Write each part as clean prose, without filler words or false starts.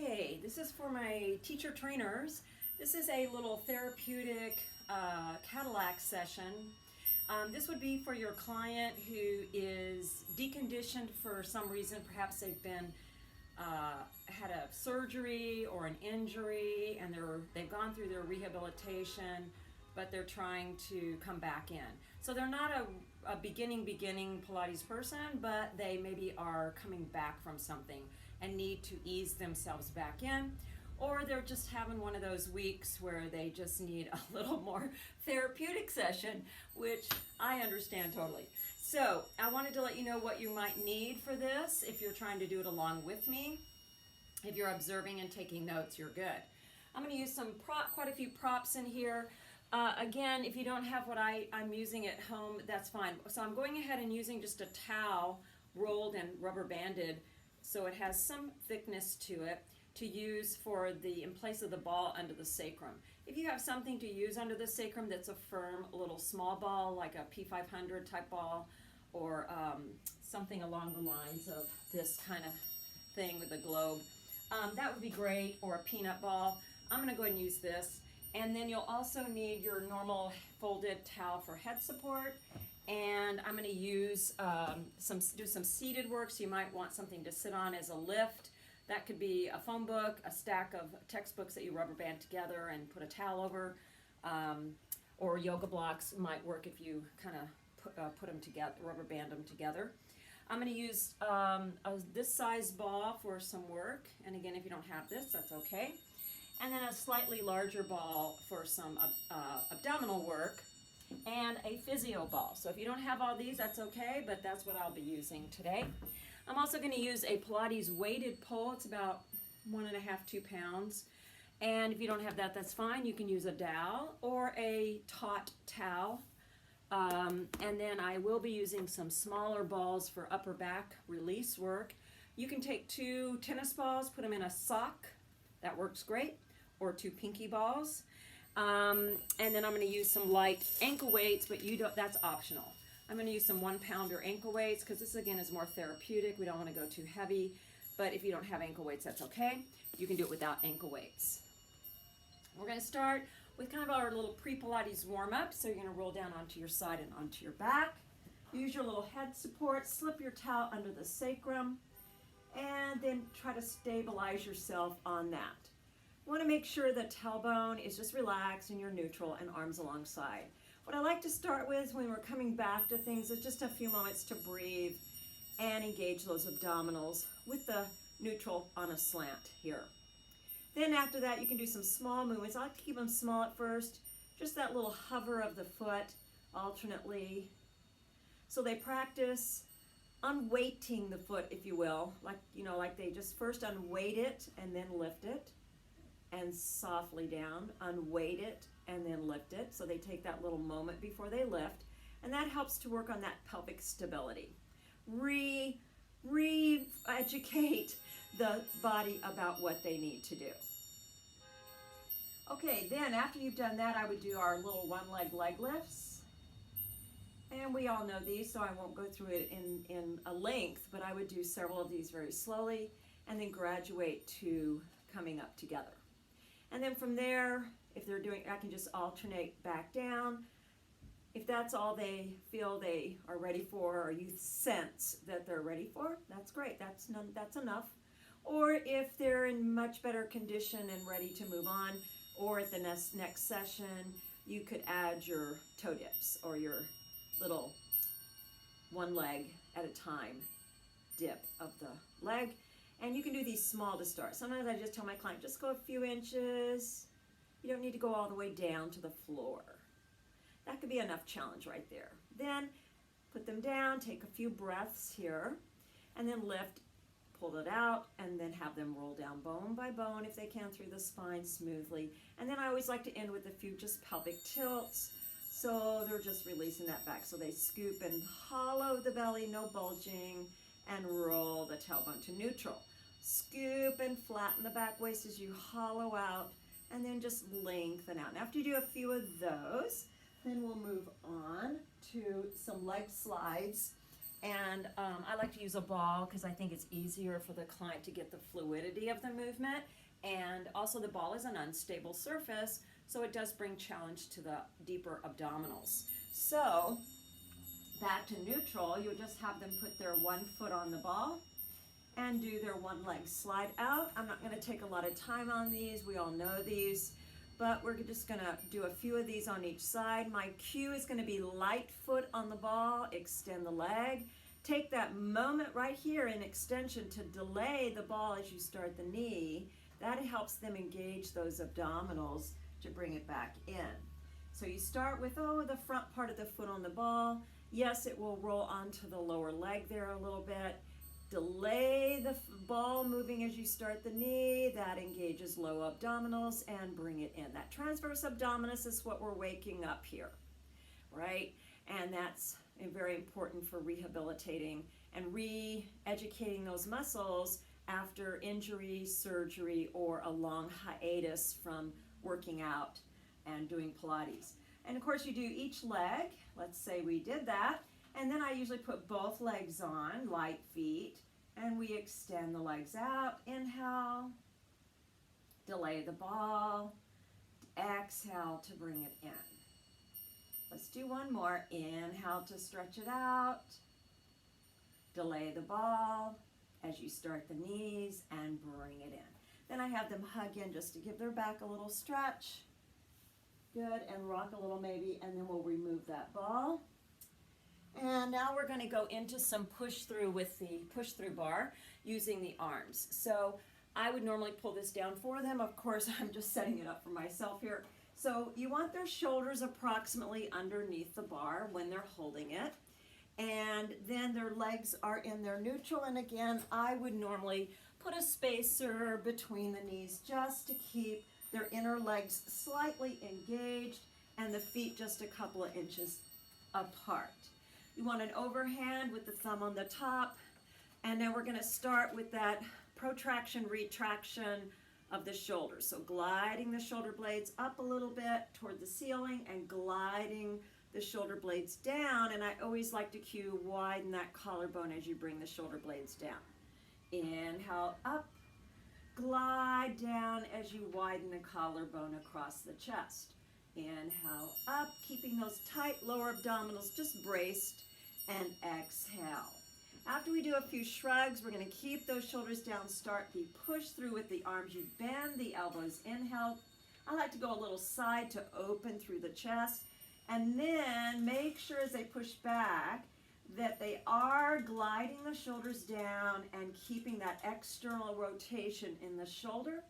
Okay, this is for my teacher trainers. This is a little therapeutic Cadillac session. This would be for your client who is deconditioned for some reason. Perhaps they've been had a surgery or an injury, and they've gone through their rehabilitation, but they're trying to come back in. So they're not a beginning Pilates person, but they maybe are coming back from something and need to ease themselves back in, or they're just having one of those weeks where they just need a little more therapeutic session, which I understand totally. So I wanted to let you know what you might need for this if you're trying to do it along with me. If you're observing and taking notes, you're good. I'm going to use quite a few props in here. Again, if you don't have what I'm using at home, that's fine. So I'm going ahead and using just a towel rolled and rubber banded so it has some thickness to it to use in place of the ball under the sacrum. If you have something to use under the sacrum that's a firm little small ball, like a P500 type ball, or something along the lines of this kind of thing with a globe, that would be great, or a peanut ball. I'm going to go ahead and use this. And then you'll also need your normal folded towel for head support. And I'm going to use do some seated work, so you might want something to sit on as a lift. That could be a phone book, a stack of textbooks that you rubber band together and put a towel over, or yoga blocks might work if you kind of put them together, rubber band them together. I'm going to use this size ball for some work, and again, if you don't have this, that's okay. And then a slightly larger ball for some abdominal work, and a physio ball. So if you don't have all these, that's okay, but that's what I'll be using today. I'm also going to use a Pilates weighted pole. It's about 1.5 to 2 pounds. And if you don't have that, that's fine. You can use a dowel or a taut towel. And then I will be using some smaller balls for upper back release work. You can take 2 tennis balls, put them in a sock. That works great. Or 2 pinky balls. And then I'm going to use some light ankle weights, but that's optional. I'm going to use some 1-pounder ankle weights because this, again, is more therapeutic. We don't want to go too heavy, but if you don't have ankle weights, that's okay. You can do it without ankle weights. We're going to start with kind of our little pre-Pilates warm-up. So you're going to roll down onto your side and onto your back. Use your little head support. Slip your towel under the sacrum, and then try to stabilize yourself on that. You want to make sure the tailbone is just relaxed and you're neutral and arms alongside. What I like to start with when we're coming back to things is just a few moments to breathe and engage those abdominals with the neutral on a slant here. Then after that, you can do some small movements. I like to keep them small at first, just that little hover of the foot alternately. So they practice unweighting the foot, if you will, like they just first unweight it and then lift it. And softly down, unweight it, and then lift it. So they take that little moment before they lift, and that helps to work on that pelvic stability. Re-educate the body about what they need to do. Okay, then after you've done that, I would do our little one-leg leg lifts. And we all know these, so I won't go through it in a length, but I would do several of these very slowly, and then graduate to coming up together. And then from there, if they're doing, I can just alternate back down. If that's all they feel they are ready for, or you sense that they're ready for, that's great. That's enough. Or if they're in much better condition and ready to move on, or at the next session, you could add your toe dips or your little one leg at a time dip of the leg. And you can do these small to start. Sometimes I just tell my client, just go a few inches. You don't need to go all the way down to the floor. That could be enough challenge right there. Then put them down, take a few breaths here, and then lift, pull it out, and then have them roll down bone by bone if they can through the spine smoothly. And then I always like to end with a few just pelvic tilts. So they're just releasing that back. So they scoop and hollow the belly, no bulging, and roll the tailbone to neutral. Scoop and flatten the back waist as you hollow out, and then just lengthen out. And after you do a few of those, then we'll move on to some leg slides. And I like to use a ball because I think it's easier for the client to get the fluidity of the movement. And also the ball is an unstable surface, so it does bring challenge to the deeper abdominals. So back to neutral, you'll just have them put their one foot on the ball and do their one leg slide out. I'm not going to take a lot of time on these. We all know these, but we're just going to do a few of these on each side. My cue is going to be light foot on the ball, extend the leg. Take that moment right here in extension to delay the ball as you start the knee. That helps them engage those abdominals to bring it back in. So you start with, the front part of the foot on the ball. Yes, it will roll onto the lower leg there a little bit. Delay the ball moving as you start the knee. That engages low abdominals and bring it in. That transverse abdominis is what we're waking up here, right? And that's very important for rehabilitating and re-educating those muscles after injury, surgery, or a long hiatus from working out and doing Pilates. And of course you do each leg. Let's say we did that. And then I usually put both legs on, light feet, and we extend the legs out. Inhale, delay the ball, exhale to bring it in. Let's do one more. Inhale to stretch it out, delay the ball as you start the knees and bring it in. Then I have them hug in just to give their back a little stretch. Good, and rock a little maybe, and then we'll remove that ball. And now we're going to go into some push through with the push through bar using the arms. So I would normally pull this down for them. Of course, I'm just setting it up for myself here. So you want their shoulders approximately underneath the bar when they're holding it. And then their legs are in their neutral. And again, I would normally put a spacer between the knees just to keep their inner legs slightly engaged and the feet just a couple of inches apart. You want an overhand with the thumb on the top, and then we're going to start with that protraction, retraction of the shoulders. So gliding the shoulder blades up a little bit toward the ceiling and gliding the shoulder blades down, and I always like to cue widen that collarbone as you bring the shoulder blades down. Inhale up, glide down as you widen the collarbone across the chest. Inhale up, keeping those tight lower abdominals just braced, and exhale. After we do a few shrugs, we're going to keep those shoulders down, start the push through with the arms. You bend the elbows, inhale. I like to go a little side to open through the chest, and then make sure as they push back that they are gliding the shoulders down and keeping that external rotation in the shoulder.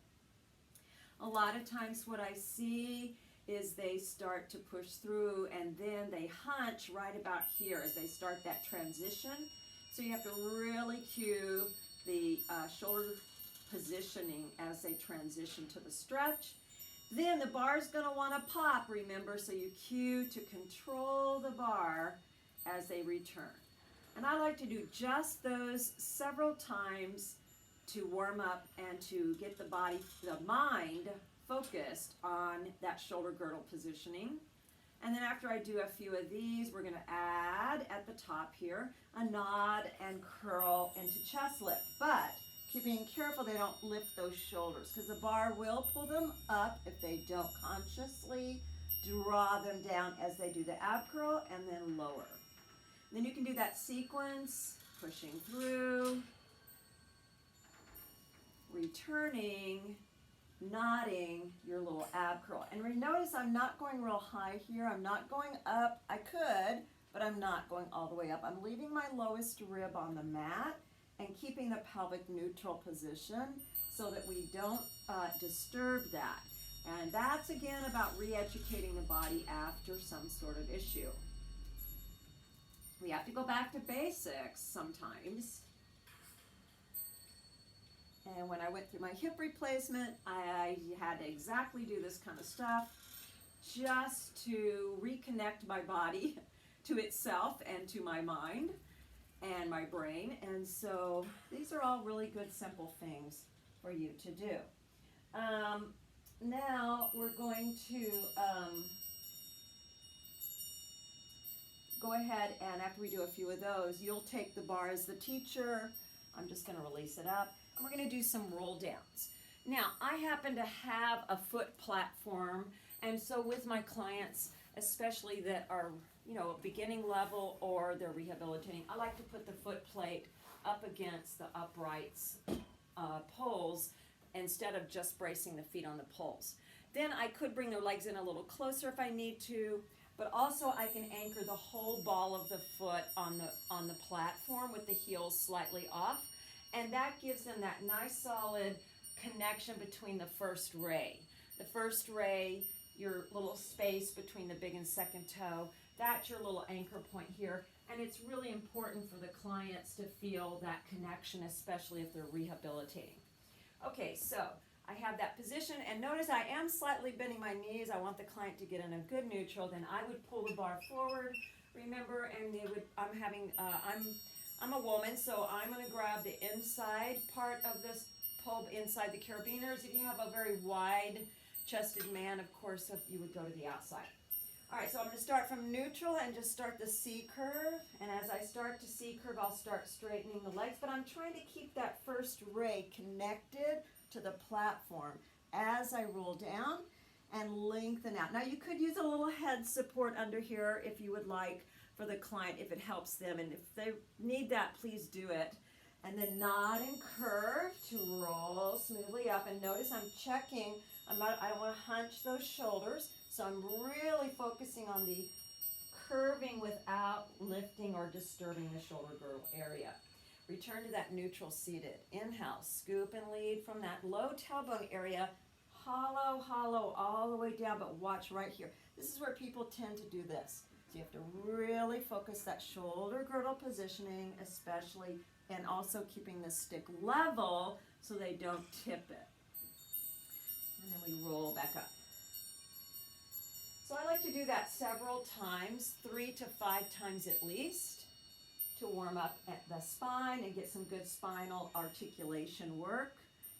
A lot of times what I see is they start to push through and then they hunch right about here as they start that transition. So you have to really cue the shoulder positioning as they transition to the stretch. Then the bar is going to want to pop, remember, so you cue to control the bar as they return. And I like to do just those several times to warm up and to get the body, the mind focused on that shoulder girdle positioning. And then after I do a few of these, we're going to add at the top here a nod and curl into chest lift. But keep being careful they don't lift those shoulders because the bar will pull them up if they don't consciously draw them down as they do the ab curl and then lower. Then you can do that sequence, pushing through, returning, nodding your little ab curl. And notice I'm not going real high here. I'm not going up. I could, but I'm not going all the way up. I'm leaving my lowest rib on the mat and keeping the pelvic neutral position so that we don't disturb that. And that's again about re-educating the body after some sort of issue. We have to go back to basics sometimes. And when I went through my hip replacement, I had to exactly do this kind of stuff just to reconnect my body to itself and to my mind and my brain. And so these are all really good, simple things for you to do. Now we're going to go ahead and after we do a few of those, you'll take the bar as the teacher. I'm just going to release it up, and we're going to do some roll downs. Now, I happen to have a foot platform, and so with my clients, especially that are, beginning level or they're rehabilitating, I like to put the foot plate up against the uprights poles instead of just bracing the feet on the poles. Then I could bring their legs in a little closer if I need to, but also I can anchor the whole ball of the foot on the platform with the heels slightly off, and that gives them that nice solid connection between the first ray. The first ray, your little space between the big and second toe, that's your little anchor point here, and it's really important for the clients to feel that connection, especially if they're rehabilitating. Okay, so I have that position, and notice I am slightly bending my knees. I want the client to get in a good neutral. Then I would pull the bar forward, remember, and I'm a woman, so I'm going to grab the inside part of this pole inside the carabiners. If you have a very wide-chested man, of course, you would go to the outside. All right, so I'm going to start from neutral and just start the C curve. And as I start to C curve, I'll start straightening the legs. But I'm trying to keep that first ray connected to the platform as I roll down and lengthen out. Now, you could use a little head support under here if you would like for the client, if it helps them. And if they need that, please do it. And then nod and curve to roll smoothly up. And notice I'm checking. I don't want to hunch those shoulders. So I'm really focusing on the curving without lifting or disturbing the shoulder girdle area. Return to that neutral seated. Inhale, scoop and lead from that low tailbone area. Hollow, hollow all the way down, but watch right here. This is where people tend to do this. So you have to really focus that shoulder girdle positioning, especially, and also keeping the stick level so they don't tip it. And then we roll back up. So I like to do that several times, 3 to 5 times at least, to warm up at the spine and get some good spinal articulation work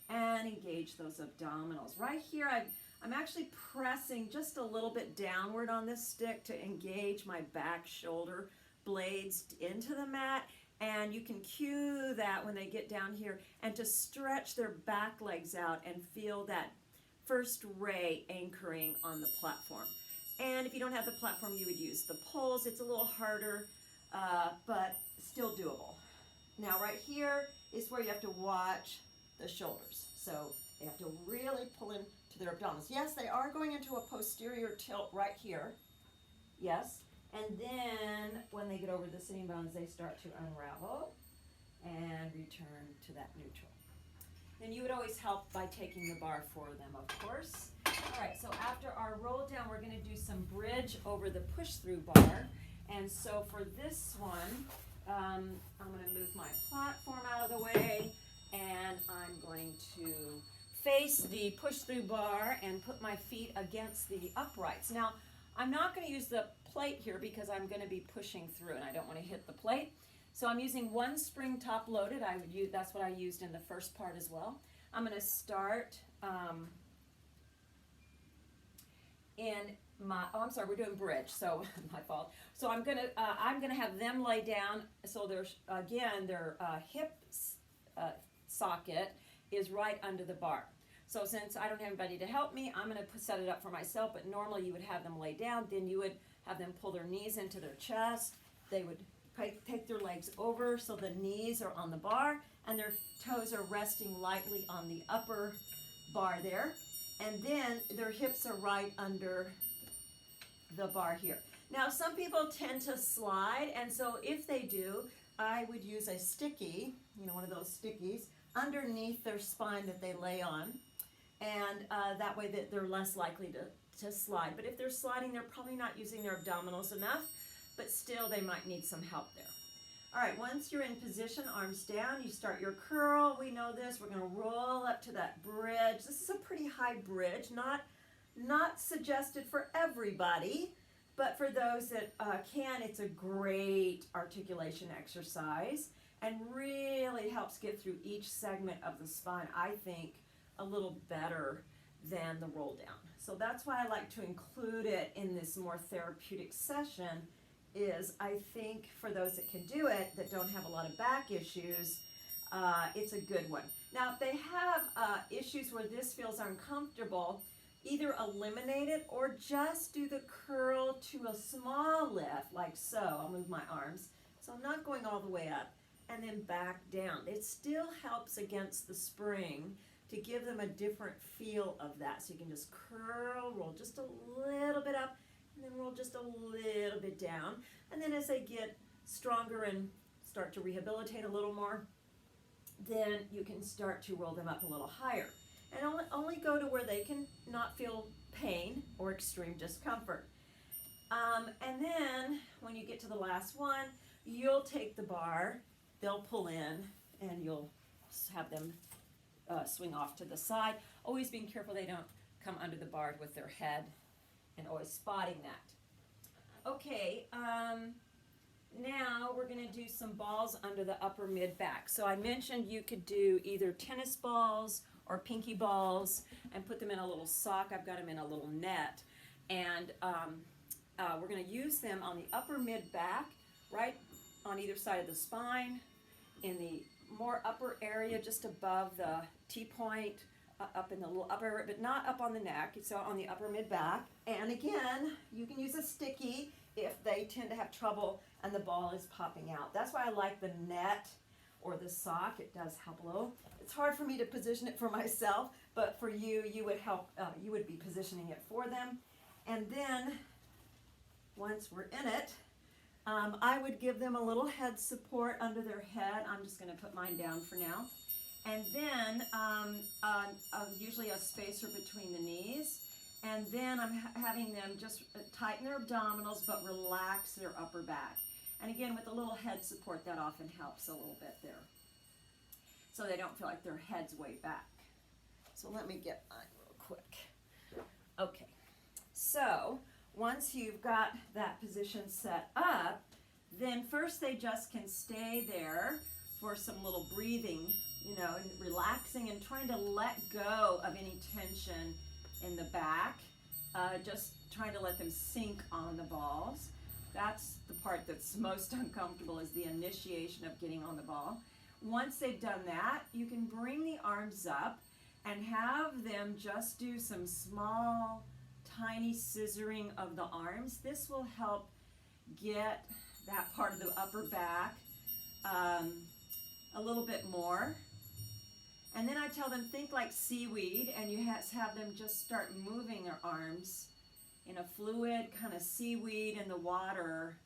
and engage those abdominals. Right here, I'm actually pressing just a little bit downward on this stick to engage my back shoulder blades into the mat, and you can cue that when they get down here and to stretch their back legs out and feel that first ray anchoring on the platform. And if you don't have the platform, you would use the poles. It's a little harder, but still doable. Now right here is where you have to watch the shoulders. So they have to really pull into their abdominals. Yes, they are going into a posterior tilt right here. Yes. And then when they get over the sitting bones, they start to unravel and return to that neutral. Then you would always help by taking the bar for them, of course. All right, so after our roll down, we're going to do some bridge over the push-through bar. And so for this one, I'm going to move my platform out of the way, and I'm going to face the push-through bar and put my feet against the uprights. Now, I'm not going to use the plate here because I'm going to be pushing through, and I don't want to hit the plate. So I'm using one spring top loaded. That's what I used in the first part as well. I'm going to start we're doing bridge, so my fault. So I'm gonna have them lay down. So their hip socket is right under the bar. So since I don't have anybody to help me, I'm gonna set it up for myself. But normally you would have them lay down. Then you would have them pull their knees into their chest. They would take their legs over so the knees are on the bar and their toes are resting lightly on the upper bar there. And then their hips are right under the bar here. Now, some people tend to slide, and so if they do, I would use a sticky, one of those stickies, underneath their spine that they lay on, and that way that they're less likely to slide. But if they're sliding, they're probably not using their abdominals enough, but still they might need some help there. All right, once you're in position, arms down, you start your curl. We know this. We're going to roll up to that bridge. This is a pretty high bridge, not suggested for everybody, but for those that can, it's a great articulation exercise and really helps get through each segment of the spine, I think, a little better than the roll down. So that's why I like to include it in this more therapeutic session is, I think, for those that can do it, that don't have a lot of back issues, it's a good one. Now, if they have issues where this feels uncomfortable, either eliminate it or just do the curl to a small lift, like so. I'll move my arms. So I'm not going all the way up, and then back down. It still helps against the spring to give them a different feel of that. So you can just curl, roll just a little bit up, and then roll just a little bit down. And then as they get stronger and start to rehabilitate a little more, then you can start to roll them up a little higher. And only go to where they can not feel pain or extreme discomfort. And then when you get to the last one, you'll take the bar, they'll pull in, and you'll have them swing off to the side. Always being careful they don't come under the bar with their head, and always spotting that. Okay, now we're going to do some balls under the upper mid back. So I mentioned you could do either tennis balls or pinky balls and put them in a little sock. I've got them in a little net. And we're going to use them on the upper mid back, right on either side of the spine, in the more upper area just above the T-point, up in the little upper area, but not up on the neck, so on the upper mid back. And again, you can use a sticky if they tend to have trouble and the ball is popping out. That's why I like the net or the sock. It does help a little. It's hard for me to position it for myself, but for you, you would help. You would be positioning it for them. And then once we're in it, I would give them a little head support under their head. I'm just going to put mine down for now. And then usually a spacer between the knees. And then I'm having them just tighten their abdominals but relax their upper back. And again, with a little head support, that often helps a little bit there, so they don't feel like their head's way back. So let me get mine real quick. Okay, so once you've got that position set up, then first they just can stay there for some little breathing, and relaxing and trying to let go of any tension in the back, just trying to let them sink on the balls. That's the part that's most uncomfortable, is the initiation of getting on the ball. Once they've done that, you can bring the arms up and have them just do some small, tiny scissoring of the arms. This will help get that part of the upper back a little bit more. And then I tell them, think like seaweed, and you have them just start moving their arms in a fluid kind of seaweed in the water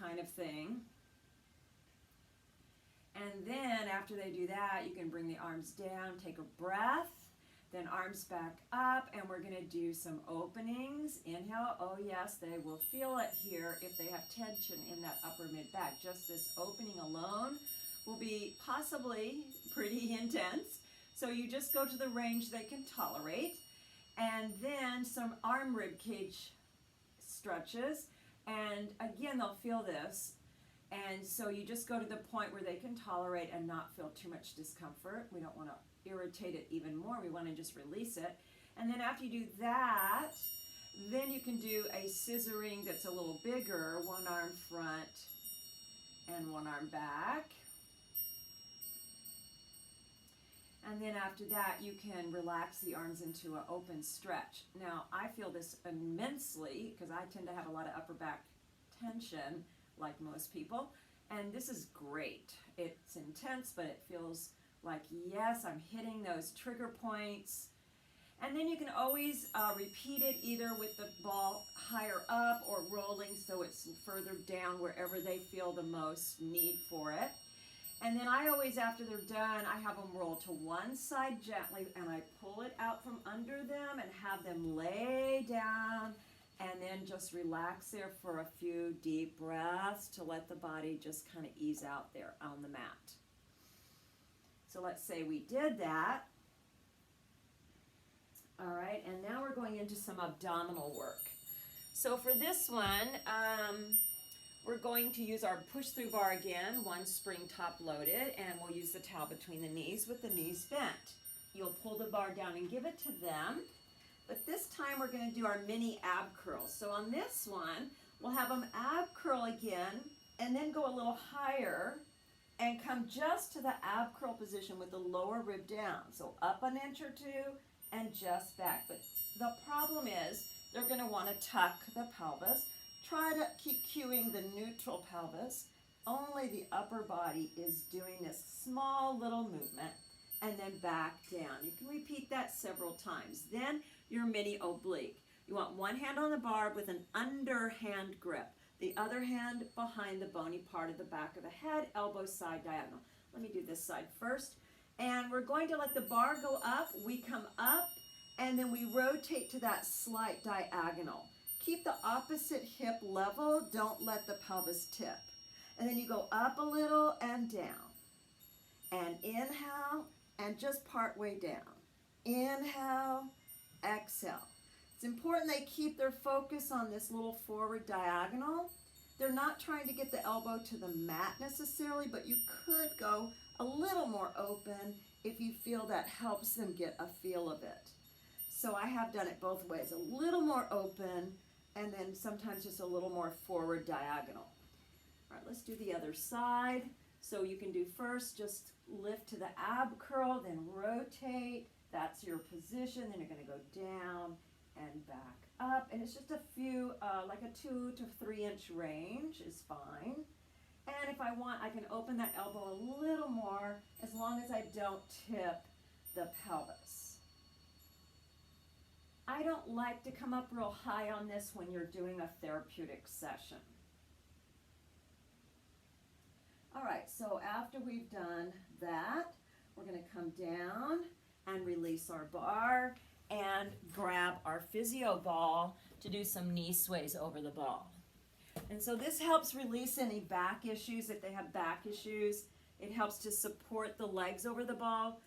kind of thing. And then after they do that, you can bring the arms down, take a breath, then arms back up, and we're going to do some openings. Inhale. Oh yes, they will feel it here if they have tension in that upper mid back. Just this opening alone will be possibly pretty intense. So you just go to the range they can tolerate. And then some arm rib cage stretches. And again, they'll feel this. And so you just go to the point where they can tolerate and not feel too much discomfort. We don't want to irritate it even more. We want to just release it. And then after you do that, then you can do a scissoring that's a little bigger. One arm front and one arm back. And then after that, you can relax the arms into an open stretch. Now, I feel this immensely because I tend to have a lot of upper back tension, like most people. And this is great. It's intense, but it feels like, yes, I'm hitting those trigger points. And then you can always repeat it either with the ball higher up or rolling so it's further down wherever they feel the most need for it. And then I always, after they're done, I have them roll to one side gently, and I pull it out from under them and have them lay down, and then just relax there for a few deep breaths to let the body just kind of ease out there on the mat. So let's say we did that. All right, and now we're going into some abdominal work. So for this one, we're going to use our push-through bar again, one spring top loaded, and we'll use the towel between the knees with the knees bent. You'll pull the bar down and give it to them, but this time we're going to do our mini ab curls. So on this one, We'll have them ab curl again and then go a little higher and come just to the ab curl position with the lower rib down. So up an inch or two and just back. But the problem is they're going to want to tuck the pelvis. Try to keep cueing the neutral pelvis. Only the upper body is doing this small little movement and then back down. You can repeat that several times. Then your mini oblique. You want one hand on the bar with an underhand grip. The other hand behind the bony part of the back of the head, elbow side diagonal. Let me do this side first. And we're going to let the bar go up. We come up and then we rotate to that slight diagonal. Keep the opposite hip level. Don't let the pelvis tip. And then you go up a little and down. And inhale and just part way down. Inhale, exhale. It's important they keep their focus on this little forward diagonal. They're not trying to get the elbow to the mat necessarily, but you could go a little more open if you feel that helps them get a feel of it. So I have done it both ways, a little more open and then sometimes just a little more forward diagonal. All right, let's do the other side. So you can do first, just lift to the ab curl, then rotate. That's your position. Then you're going to go down and back up. And it's just a few, like a 2 to 3 inch range is fine. And if I want, I can open that elbow a little more as long as I don't tip the pelvis. I don't like to come up real high on this when you're doing a therapeutic session. All right, so after we've done that, we're going to come down and release our bar and grab our physio ball to do some knee sways over the ball. And so this helps release any back issues. If they have back issues, it helps to support the legs over the ball.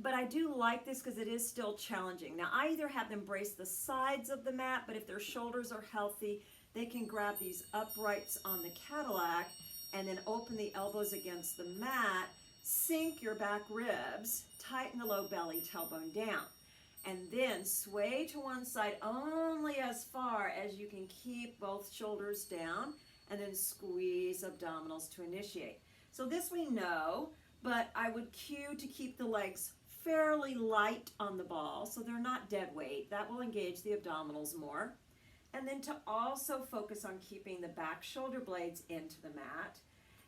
But I do like this because it is still challenging. Now, I either have them brace the sides of the mat, but if their shoulders are healthy, they can grab these uprights on the Cadillac and then open the elbows against the mat, sink your back ribs, tighten the low belly, tailbone down. And then sway to one side only as far as you can keep both shoulders down, and then squeeze abdominals to initiate. So this we know, but I would cue to keep the legs fairly light on the ball so they're not dead weight. That will engage the abdominals more. And then to also focus on keeping the back shoulder blades into the mat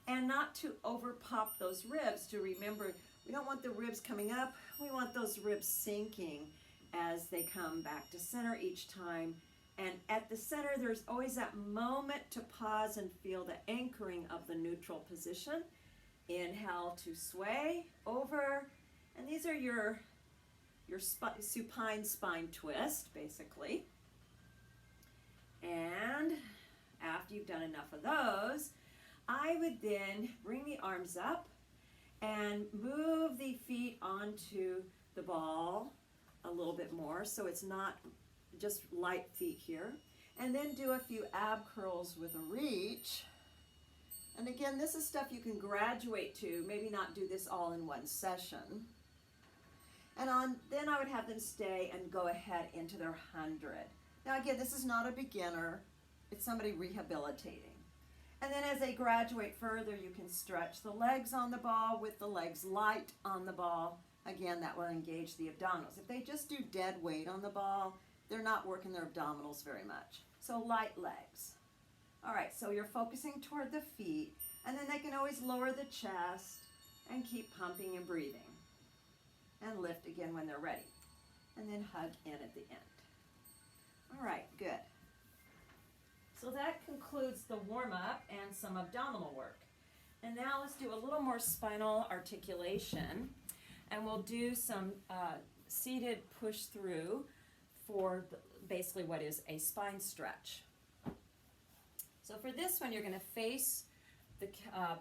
and not to over pop those ribs. To remember, we don't want the ribs coming up. We want those ribs sinking as they come back to center each time. And at the center, there's always that moment to pause and feel the anchoring of the neutral position. Inhale to sway over. And these are your supine spine twist, basically. And after you've done enough of those, I would then bring the arms up and move the feet onto the ball a little bit more so it's not just light feet here. And then do a few ab curls with a reach. And again, this is stuff you can graduate to, maybe not do this all in one session. And then I would have them stay and go ahead into their 100. Now again, this is not a beginner, it's somebody rehabilitating. And then as they graduate further, you can stretch the legs on the ball with the legs light on the ball. Again, that will engage the abdominals. If they just do dead weight on the ball, they're not working their abdominals very much. So light legs. All right, so you're focusing toward the feet, and then they can always lower the chest and keep pumping and breathing. And lift again when they're ready. And then hug in at the end. All right, good. So that concludes the warm-up and some abdominal work. And now let's do a little more spinal articulation. And we'll do some seated push-through for basically what is a spine stretch. So for this one, you're going to face the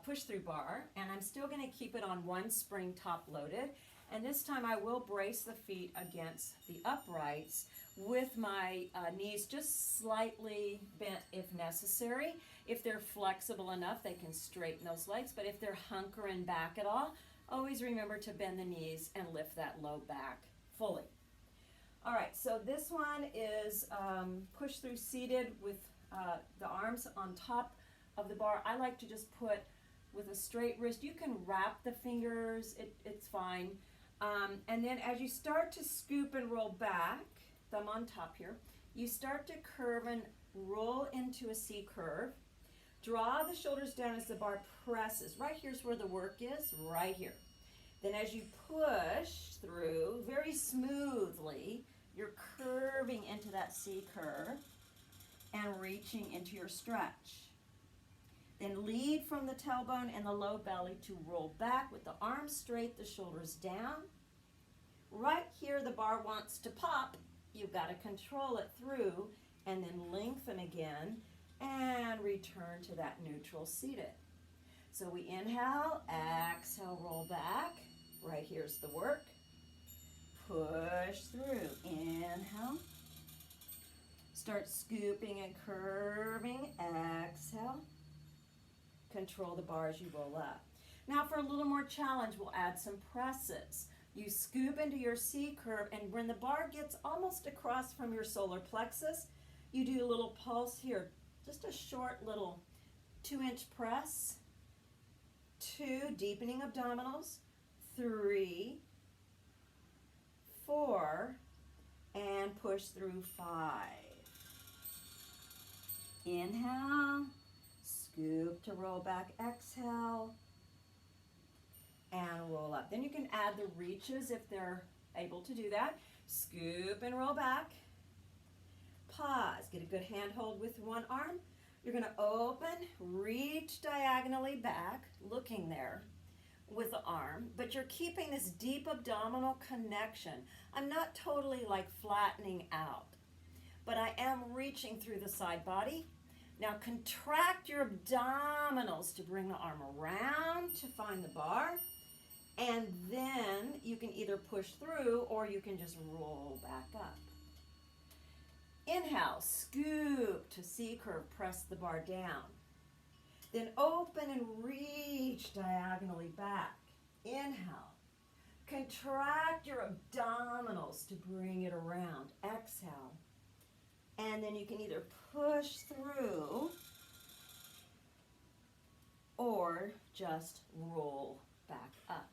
push-through bar, and I'm still going to keep it on one spring top-loaded. And this time I will brace the feet against the uprights with my knees just slightly bent if necessary. If they're flexible enough, they can straighten those legs, but if they're hunkering back at all, always remember to bend the knees and lift that low back fully. All right, so this one is push through seated with the arms on top of the bar. I like to just put with a straight wrist. You can wrap the fingers, it's fine. And then as you start to scoop and roll back, thumb on top here, you start to curve and roll into a C curve. Draw the shoulders down as the bar presses. Right here's where the work is, right here. Then as you push through very smoothly, you're curving into that C curve and reaching into your stretch. Then lead from the tailbone and the low belly to roll back with the arms straight, the shoulders down. Right here the bar wants to pop. You've got to control it through and then lengthen again and return to that neutral seated. So we inhale, exhale, roll back. Right here's the work. Push through. Inhale. Start scooping and curving. Exhale. Control the bar as you roll up. Now for a little more challenge, we'll add some presses. You scoop into your C curve, and when the bar gets almost across from your solar plexus, you do a little pulse here. Just a short little 2-inch press. 2, deepening abdominals. 3, 4, and push through 5. Inhale, scoop to roll back, exhale, and roll up. Then you can add the reaches if they're able to do that. Scoop and roll back. Pause, get a good handhold with one arm. You're gonna open, reach diagonally back, looking there with the arm, but you're keeping this deep abdominal connection. I'm not totally like flattening out, but I am reaching through the side body. Now contract your abdominals to bring the arm around to find the bar, and then you can either push through or you can just roll back up. Inhale, scoop to C curve, press the bar down. Then open and reach diagonally back. Inhale. Contract your abdominals to bring it around. Exhale. And then you can either push through or just roll back up.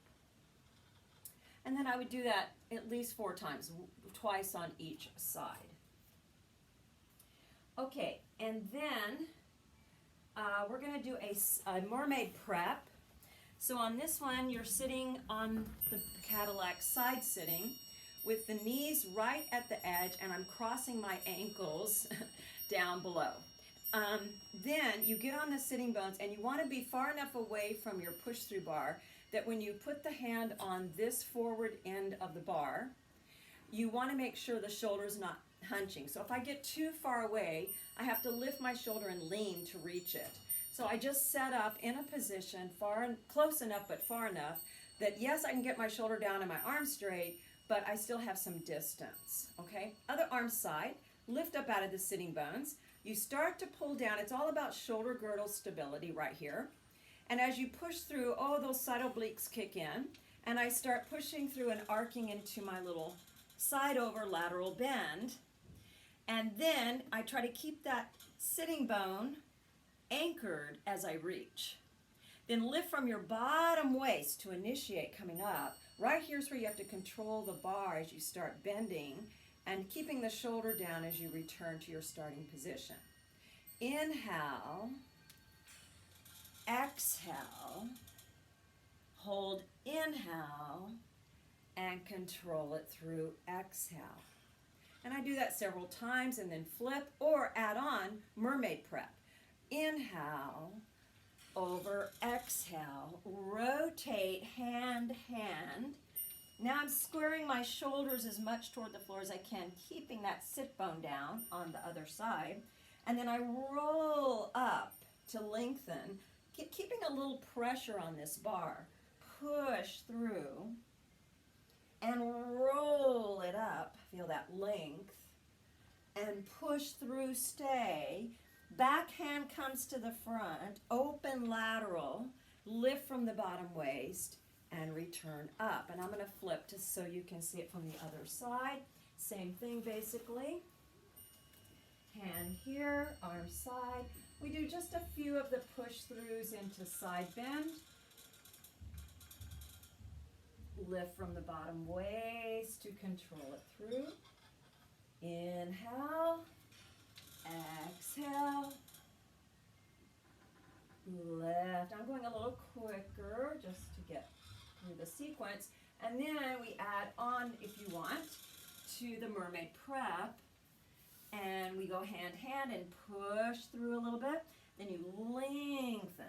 And then I would do that at least 4 times, twice on each side. Okay, and then we're going to do a mermaid prep. So on this one, you're sitting on the Cadillac side sitting with the knees right at the edge, and I'm crossing my ankles down below. Then you get on the sitting bones, and you want to be far enough away from your push-through bar that when you put the hand on this forward end of the bar, you want to make sure the shoulder's not hunching. So if I get too far away, I have to lift my shoulder and lean to reach it. So I just set up in a position close enough but far enough that yes, I can get my shoulder down and my arm straight, but I still have some distance, okay? Other arm side, lift up out of the sitting bones. You start to pull down. It's all about shoulder girdle stability right here. And as you push through, those side obliques kick in, and I start pushing through and arcing into my little side over lateral bend. And then I try to keep that sitting bone anchored as I reach. Then lift from your bottom waist to initiate coming up. Right here's where you have to control the bar as you start bending and keeping the shoulder down as you return to your starting position. Inhale, exhale, hold, inhale, and control it through exhale. And I do that several times and then flip or add on mermaid prep. Inhale, over, exhale, rotate, hand, hand. Now I'm squaring my shoulders as much toward the floor as I can, keeping that sit bone down on the other side. And then I roll up to lengthen, keeping a little pressure on this bar. Push through and roll it up. Feel that length. And push through, stay. Back hand comes to the front, open lateral, lift from the bottom waist, and return up. And I'm going to flip just so you can see it from the other side. Same thing basically. Hand here, arm side. We do just a few of the push-throughs into side bend. Lift from the bottom waist to control it through. Inhale, exhale, lift. I'm going a little quicker just to get through the sequence. And then we add on, if you want, to the mermaid prep. And we go hand hand and push through a little bit. Then you lengthen.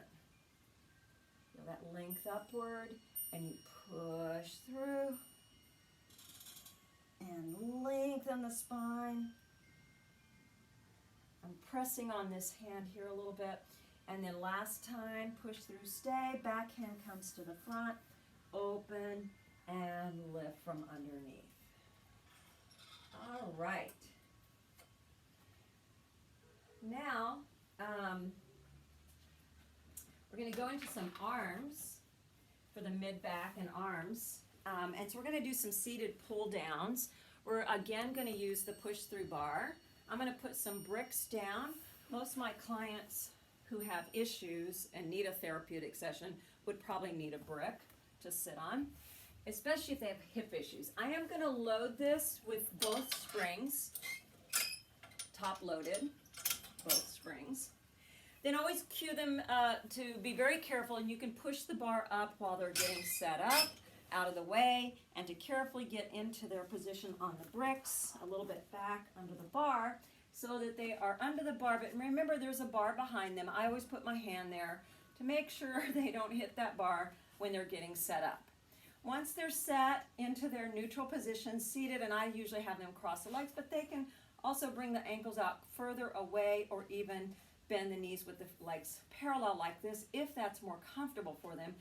Feel that length upward. And you push through. And lengthen the spine. I'm pressing on this hand here a little bit. And then last time, push through, stay. Back hand comes to the front. Open and lift from underneath. All right. Now, we're going to go into some arms for the mid-back and arms. And so we're going to do some seated pull-downs. We're again going to use the push-through bar. I'm going to put some bricks down. Most of my clients who have issues and need a therapeutic session would probably need a brick to sit on, especially if they have hip issues. I am going to load this with both springs, top loaded, both springs. Then always cue them to be very careful, and you can push the bar up while they're getting set up, out of the way, and to carefully get into their position on the bricks, a little bit back under the bar, so that they are under the bar. But remember, there's a bar behind them. I always put my hand there to make sure they don't hit that bar when they're getting set up. Once they're set into their neutral position, seated, and I usually have them cross the legs, but they can also bring the ankles out further away or even bend the knees with the legs parallel like this if that's more comfortable for them.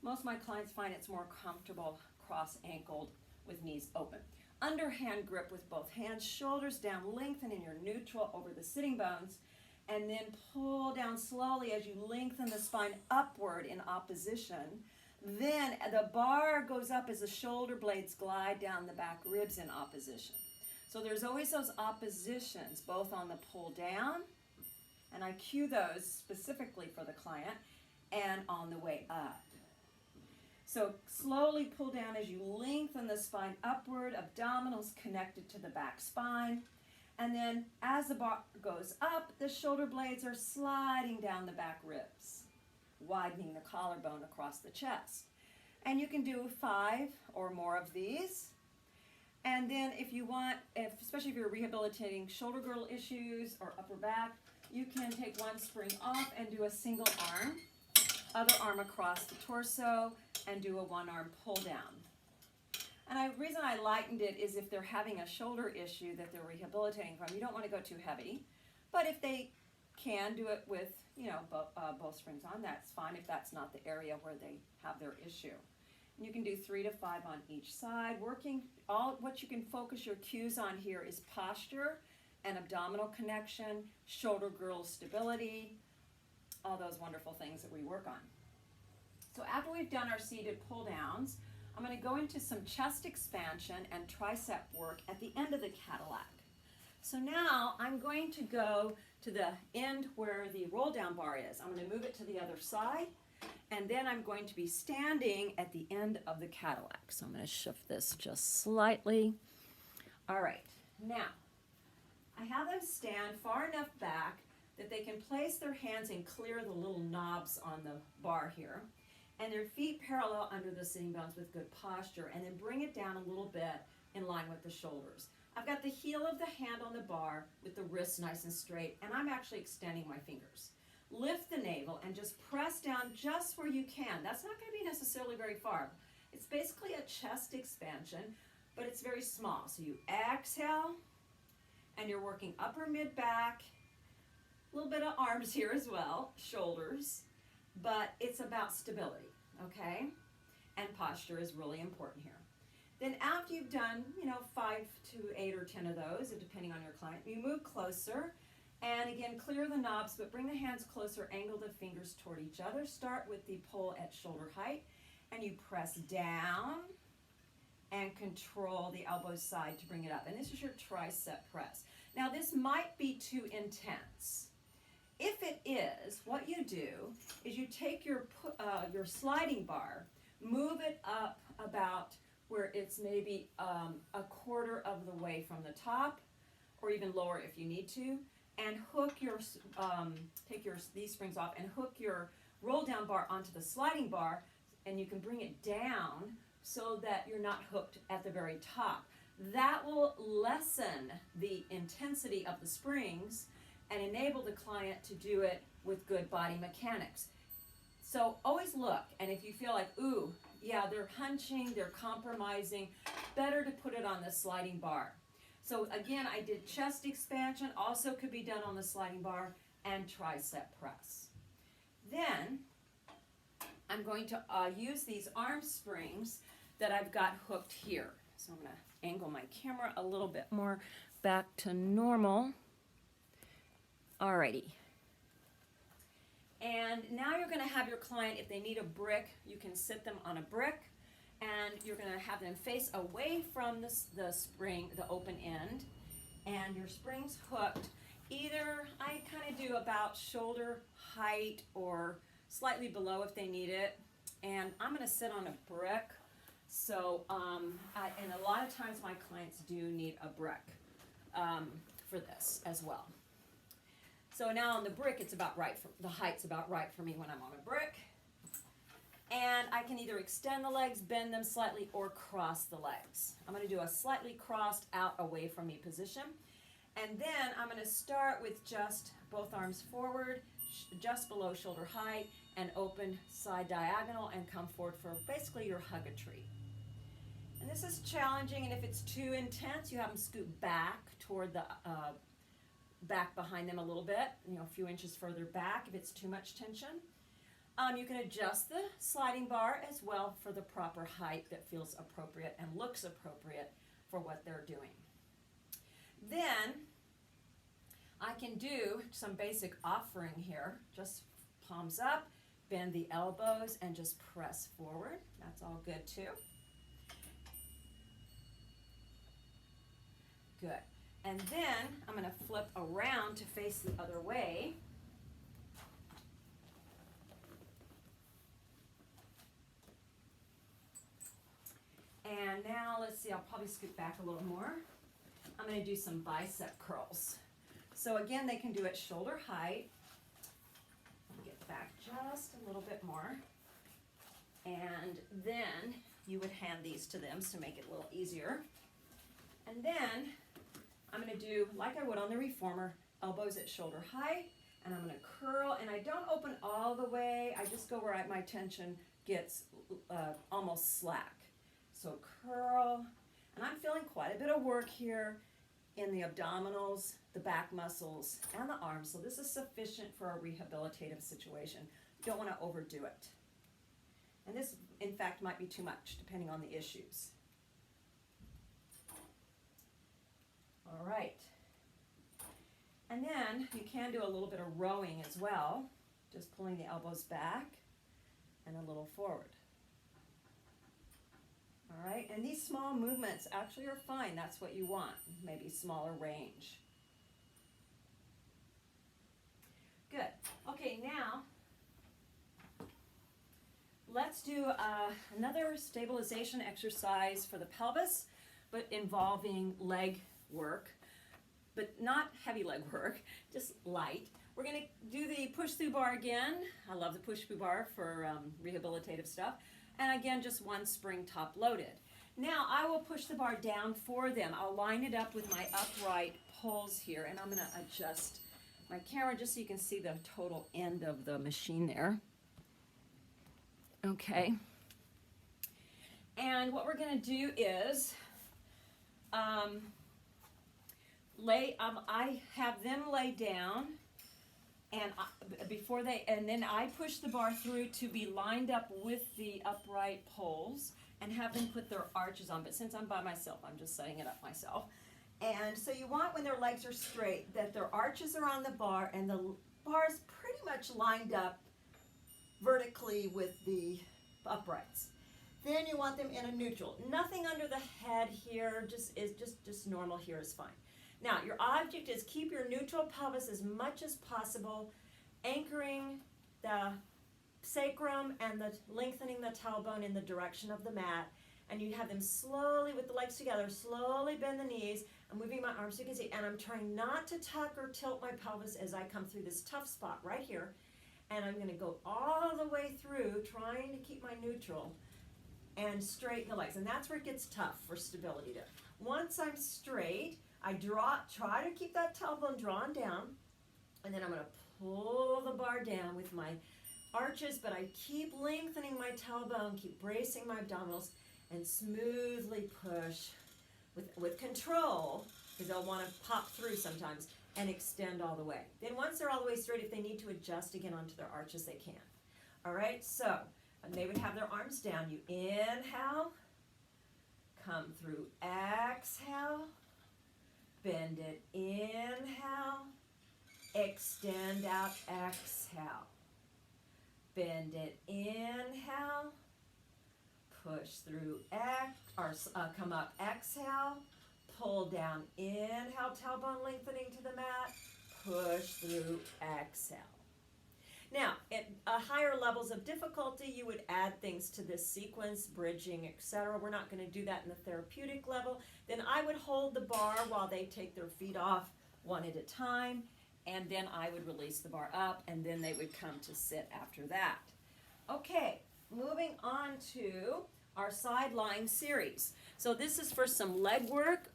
Most of my clients find it's more comfortable cross-ankled with knees open. Underhand grip with both hands, shoulders down, lengthen in your neutral over the sitting bones, and then pull down slowly as you lengthen the spine upward in opposition. Then the bar goes up as the shoulder blades glide down the back ribs in opposition. So there's always those oppositions, both on the pull down, and I cue those specifically for the client, and on the way up. So slowly pull down as you lengthen the spine upward, abdominals connected to the back spine. And then as the bar goes up, the shoulder blades are sliding down the back ribs, widening the collarbone across the chest. And you can do 5 or more of these. And then if you want, especially if you're rehabilitating shoulder girdle issues or upper back, you can take one spring off and do a single arm, other arm across the torso, and do a one-arm pull down. And the reason I lightened it is if they're having a shoulder issue that they're rehabilitating from, you don't want to go too heavy. But if they can do it with, both springs on, that's fine if that's not the area where they have their issue. And you can do 3 to 5 on each side. What you can focus your cues on here is posture and abdominal connection, shoulder girdle stability, all those wonderful things that we work on. So after we've done our seated pull downs, I'm going to go into some chest expansion and tricep work at the end of the Cadillac. So now I'm going to go to the end where the roll down bar is. I'm going to move it to the other side, and then I'm going to be standing at the end of the Cadillac. So I'm going to shift this just slightly. All right, now I have them stand far enough back that they can place their hands and clear the little knobs on the bar here, and their feet parallel under the sitting bones with good posture, and then bring it down a little bit in line with the shoulders. I've got the heel of the hand on the bar with the wrists nice and straight, and I'm actually extending my fingers. Lift the navel and just press down just where you can. That's not going to be necessarily very far. It's basically a chest expansion, but it's very small. So you exhale, and you're working upper mid-back, a little bit of arms here as well, shoulders, but it's about stability, okay? And posture is really important here. Then after you've done, 5 to 8 or 10 of those, depending on your client, you move closer, and again, clear the knobs, but bring the hands closer, angle the fingers toward each other. Start with the pull at shoulder height, and you press down and control the elbow side to bring it up. And this is your tricep press. Now this might be too intense. If it is, what you do is you take your sliding bar, move it up about where it's maybe a quarter of the way from the top, or even lower if you need to, and hook your, these springs off and hook your roll down bar onto the sliding bar, and you can bring it down so that you're not hooked at the very top. That will lessen the intensity of the springs and enable the client to do it with good body mechanics. So always look, and if you feel like, ooh, yeah, they're hunching, they're compromising, better to put it on the sliding bar. So again, I did chest expansion, also could be done on the sliding bar, and tricep press. Then I'm going to use these arm springs that I've got hooked here. So I'm going to angle my camera a little bit more back to normal. Alrighty. And now you're going to have your client, if they need a brick, you can sit them on a brick, and you're going to have them face away from the spring, the open end, and your spring's hooked. Either I kind of do about shoulder height or slightly below if they need it, and I'm going to sit on a brick. So, and a lot of times my clients do need a brick for this as well. So now on the brick, it's about right, the height's about right for me when I'm on a brick. And I can either extend the legs, bend them slightly, or cross the legs. I'm going to do a slightly crossed out away from me position. And then I'm going to start with just both arms forward, just below shoulder height, and open side diagonal, and come forward for basically your hug a tree. And this is challenging, and if it's too intense, you have them scoot back toward the back behind them a little bit, a few inches further back if it's too much tension. You can adjust the sliding bar as well for the proper height that feels appropriate and looks appropriate for what they're doing. Then I can do some basic offering here. Just palms up, bend the elbows, and just press forward. That's all good too. Good. And then I'm going to flip around to face the other way. And now let's see, I'll probably scoot back a little more. I'm going to do some bicep curls. So again, they can do it shoulder height. Get back just a little bit more. And then you would hand these to them to make it a little easier. And then I'm going to do, like I would on the reformer, elbows at shoulder height, and I'm going to curl, and I don't open all the way, I just go where my tension gets almost slack. So curl, and I'm feeling quite a bit of work here in the abdominals, the back muscles, and the arms, so this is sufficient for a rehabilitative situation. You don't want to overdo it. And this, in fact, might be too much, depending on the issues. All right. And then you can do a little bit of rowing as well, just pulling the elbows back and a little forward. All right, and these small movements actually are fine. That's what you want, maybe smaller range. Good. Okay, now let's do another stabilization exercise for the pelvis, but involving leg work, but not heavy leg work, just light. We're going to do the push-through bar again. I love the push-through bar for rehabilitative stuff. And again, just one spring top loaded. Now I will push the bar down for them. I'll line it up with my upright poles here, and I'm going to adjust my camera just so you can see the total end of the machine there. Okay. And what we're going to do is I have them lay down, and then I push the bar through to be lined up with the upright poles and have them put their arches on. But since I'm by myself, I'm just setting it up myself. And so you want, when their legs are straight, that their arches are on the bar and the bar is pretty much lined up vertically with the uprights. Then you want them in a neutral. Nothing under the head here, just normal here is fine. Now, your object is keep your neutral pelvis as much as possible, anchoring the sacrum and lengthening the tailbone in the direction of the mat. And you have them slowly, with the legs together, slowly bend the knees. I'm moving my arms so you can see, and I'm trying not to tuck or tilt my pelvis as I come through this tough spot right here. And I'm going to go all the way through, trying to keep my neutral and straighten the legs. And that's where it gets tough for stability there. Once I'm straight, I try to keep that tailbone drawn down, and then I'm going to pull the bar down with my arches, but I keep lengthening my tailbone, keep bracing my abdominals, and smoothly push with control, because they'll want to pop through sometimes, and extend all the way. Then once they're all the way straight, if they need to adjust again onto their arches, they can. All right, so they would have their arms down. You inhale, come through, exhale, bend it, inhale, extend out, exhale, bend it, inhale, push through, come up, exhale, pull down, inhale, tailbone lengthening to the mat, push through, exhale. Now, at higher levels of difficulty, you would add things to this sequence, bridging, etc. We're not going to do that in the therapeutic level. Then I would hold the bar while they take their feet off one at a time, and then I would release the bar up, and then they would come to sit after that. Okay, moving on to our side lying series. So this is for some leg work.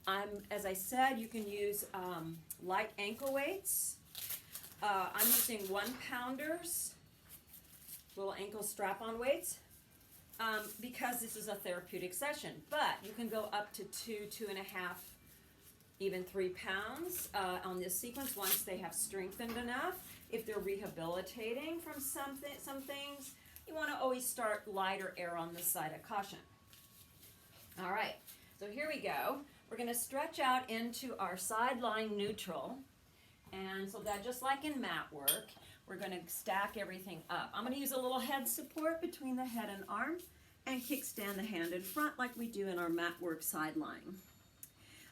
As I said, you can use light ankle weights. I'm using 1-pounders, little ankle strap-on weights, because this is a therapeutic session. But you can go up to 2.5, even 3 pounds on this sequence once they have strengthened enough. If they're rehabilitating from some things, you want to always start lighter, err on the side of caution. All right, so here we go. We're going to stretch out into our side lying neutral. And so that, just like in mat work, we're going to stack everything up. I'm going to use a little head support between the head and arm, and kickstand the hand in front like we do in our mat work side lying.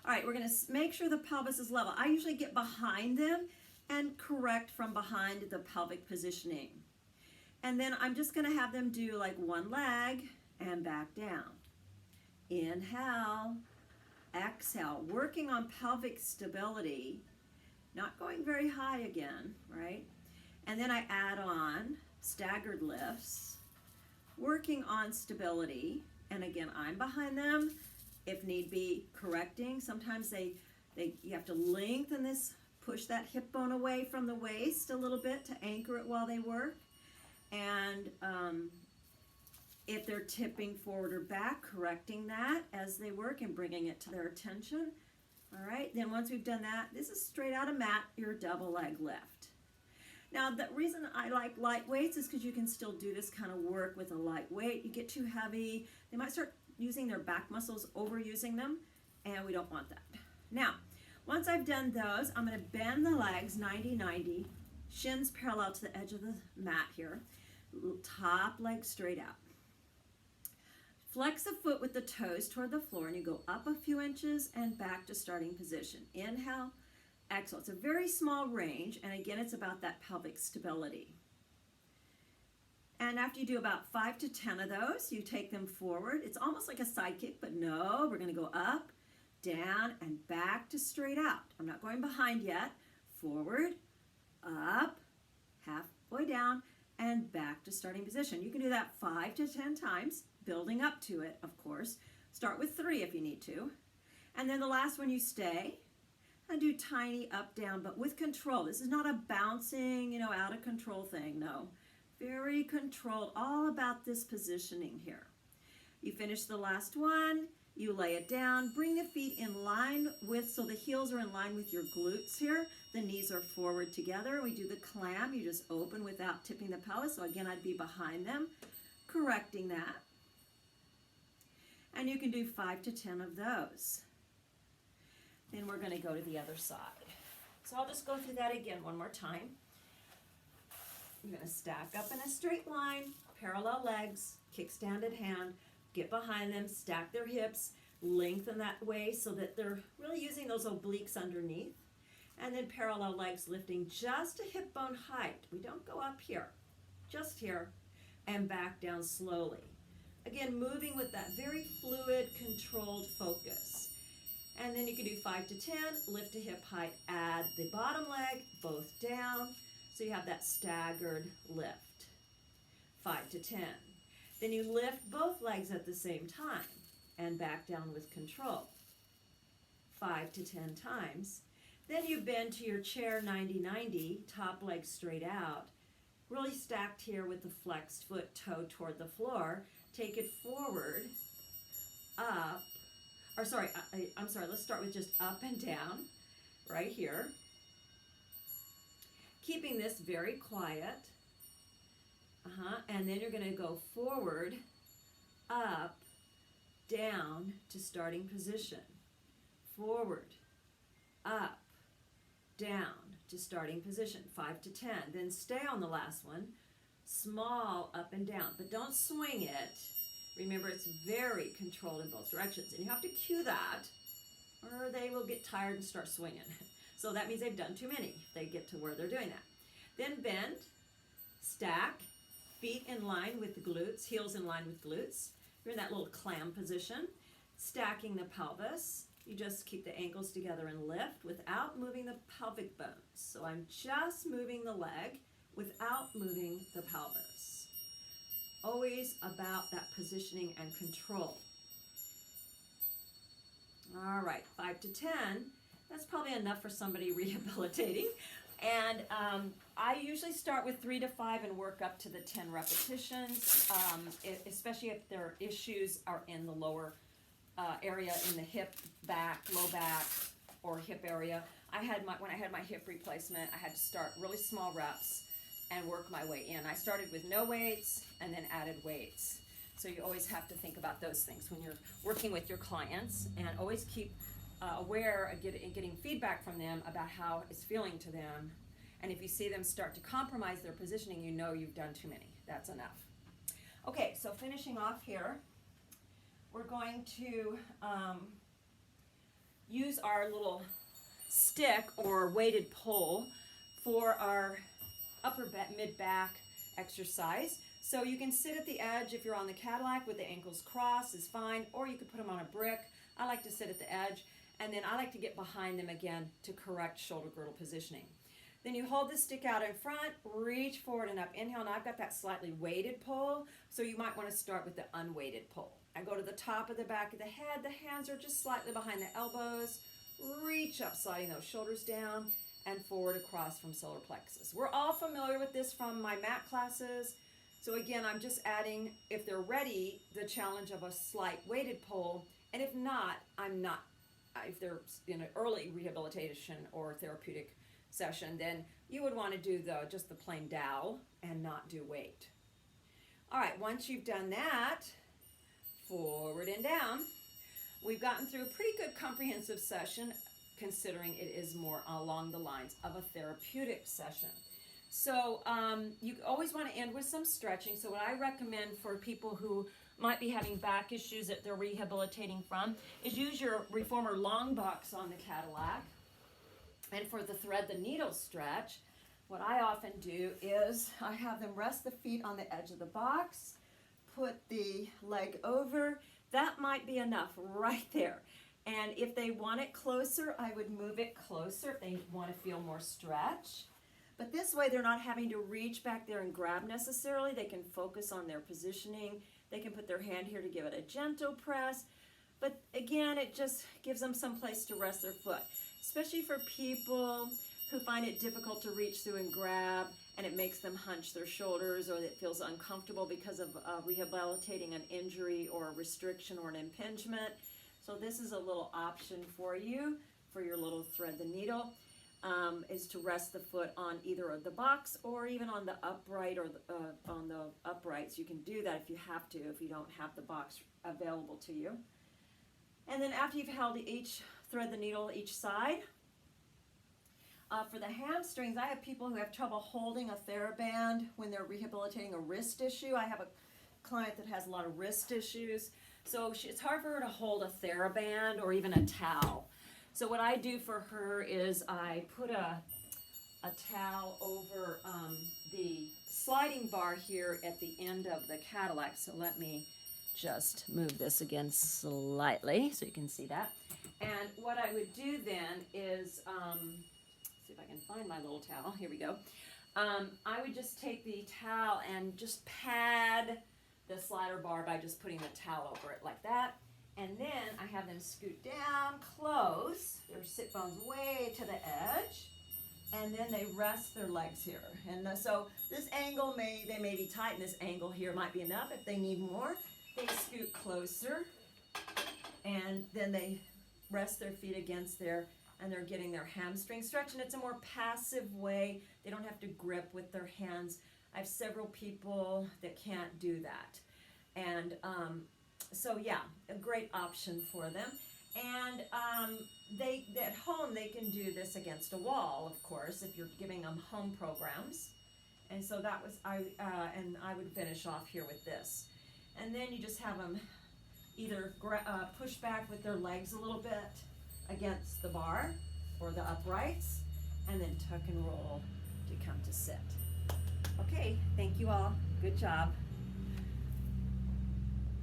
All right, we're going to make sure the pelvis is level. I usually get behind them and correct from behind the pelvic positioning. And then I'm just going to have them do like one leg and back down. Inhale, exhale, working on pelvic stability, not going very high again, right? And then I add on staggered lifts, working on stability. And again, I'm behind them. If need be, correcting. Sometimes you have to lengthen this, push that hip bone away from the waist a little bit to anchor it while they work. And if they're tipping forward or back, correcting that as they work and bringing it to their attention. All right, then once we've done that, this is straight out of mat, your double leg lift. Now, the reason I like light weights is because you can still do this kind of work with a light weight. You get too heavy, they might start using their back muscles, overusing them, and we don't want that. Now, once I've done those, I'm going to bend the legs 90-90, shins parallel to the edge of the mat here, top leg straight out. Flex the foot with the toes toward the floor, and you go up a few inches and back to starting position. Inhale, exhale. It's a very small range, and again, it's about that pelvic stability. And after you do about 5 to 10 of those, you take them forward. It's almost like a side kick, but no, we're going to go up, down, and back to straight out. I'm not going behind yet. Forward, up, halfway down, and back to starting position. You can do that 5 to 10 times, building up to it, of course. Start with 3 if you need to. And then the last one, you stay and do tiny up, down, but with control. This is not a bouncing, out of control thing, no. Very controlled, all about this positioning here. You finish the last one, you lay it down, bring the feet in line with, so the heels are in line with your glutes here. The knees are forward together. We do the clam, you just open without tipping the pelvis. So again, I'd be behind them, correcting that. And you can do 5 to 10 of those. Then we're going to go to the other side. So I'll just go through that again one more time. You're going to stack up in a straight line, parallel legs, kickstanded hand, get behind them, stack their hips, lengthen that way so that they're really using those obliques underneath. And then parallel legs lifting just to hip bone height. We don't go up here, just here, and back down slowly. Again, moving with that very fluid, controlled focus. And then you can do 5 to 10, lift to hip height, add the bottom leg, both down, so you have that staggered lift. 5 to 10. Then you lift both legs at the same time and back down with control. 5 to 10 times. Then you bend to your chair 90-90, top leg straight out, really stacked here with the flexed foot toe toward the floor. Take it forward, up, let's start with just up and down, right here. Keeping this very quiet. And then you're going to go forward, up, down to starting position. Forward, up, down to starting position. 5 to 10. Then stay on the last one. Small up and down, but don't swing it. Remember, it's very controlled in both directions. And you have to cue that, or they will get tired and start swinging. So that means they've done too many if they get to where they're doing that. Then bend, stack, feet in line with the glutes, heels in line with glutes. You're in that little clam position. Stacking the pelvis. You just keep the ankles together and lift without moving the pelvic bones. So I'm just moving the leg without moving the pelvis. Always about that positioning and control. All right, 5 to 10. That's probably enough for somebody rehabilitating. And I usually start with 3 to 5 and work up to the 10 repetitions, especially if their issues are in the lower area, in the hip, back, low back, or hip area. When I had my hip replacement, I had to start really small reps and work my way in. I started with no weights and then added weights. So you always have to think about those things when you're working with your clients, and always keep aware of getting feedback from them about how it's feeling to them. And if you see them start to compromise their positioning, you know you've done too many. That's enough. Okay, so finishing off here, we're going to use our little stick or weighted pole for our upper mid-back exercise. So you can sit at the edge if you're on the Cadillac with the ankles crossed is fine, or you could put them on a brick. I like to sit at the edge, and then I like to get behind them again to correct shoulder girdle positioning. Then you hold the stick out in front, reach forward and up. Inhale, and I've got that slightly weighted pole, so you might want to start with the unweighted pole. And go to the top of the back of the head. The hands are just slightly behind the elbows. Reach up, sliding those shoulders down, and forward across from solar plexus. We're all familiar with this from my mat classes. So again, I'm just adding, if they're ready, the challenge of a slight weighted pole. And if not, I'm not. If they're in an early rehabilitation or therapeutic session, then you would want to do just the plain dowel and not do weight. All right, once you've done that, forward and down, we've gotten through a pretty good comprehensive session, considering it is more along the lines of a therapeutic session. So you always want to end with some stretching. So what I recommend for people who might be having back issues that they're rehabilitating from is use your reformer long box on the Cadillac. And for the thread the needle stretch, what I often do is I have them rest the feet on the edge of the box, put the leg over. That might be enough right there. And if they want it closer, I would move it closer if they want to feel more stretch. But this way they're not having to reach back there and grab necessarily. They can focus on their positioning. They can put their hand here to give it a gentle press. But again, it just gives them some place to rest their foot, especially for people who find it difficult to reach through and grab, and it makes them hunch their shoulders, or it feels uncomfortable because of rehabilitating an injury or a restriction or an impingement. So this is a little option for you, for your little thread the needle, is to rest the foot on either of the box or even on the upright or on the uprights. You can do that if you have to, if you don't have the box available to you. And then after you've held each thread the needle each side, for the hamstrings, I have people who have trouble holding a TheraBand when they're rehabilitating a wrist issue. I have a client that has a lot of wrist issues. So it's hard for her to hold a TheraBand or even a towel. So what I do for her is I put a towel over the sliding bar here at the end of the Cadillac. So let me just move this again slightly so you can see that. And what I would do then is, see if I can find my little towel. Here we go. I would just take the towel and just pad the slider bar by just putting the towel over it like that. And then I have them scoot down close, their sit bones way to the edge, and then they rest their legs here. And so this angle they may be tight, and this angle here might be enough. If they need more, they scoot closer, and then they rest their feet against and they're getting their hamstring stretch, and it's a more passive way. They don't have to grip with their hands. I have several people that can't do that. And so yeah, a great option for them. And they at home, they can do this against a wall, of course, if you're giving them home programs. And so that was, and I would finish off here with this. And then you just have them either push back with their legs a little bit against the bar or the uprights, and then tuck and roll to come to sit. Okay, thank you all. Good job.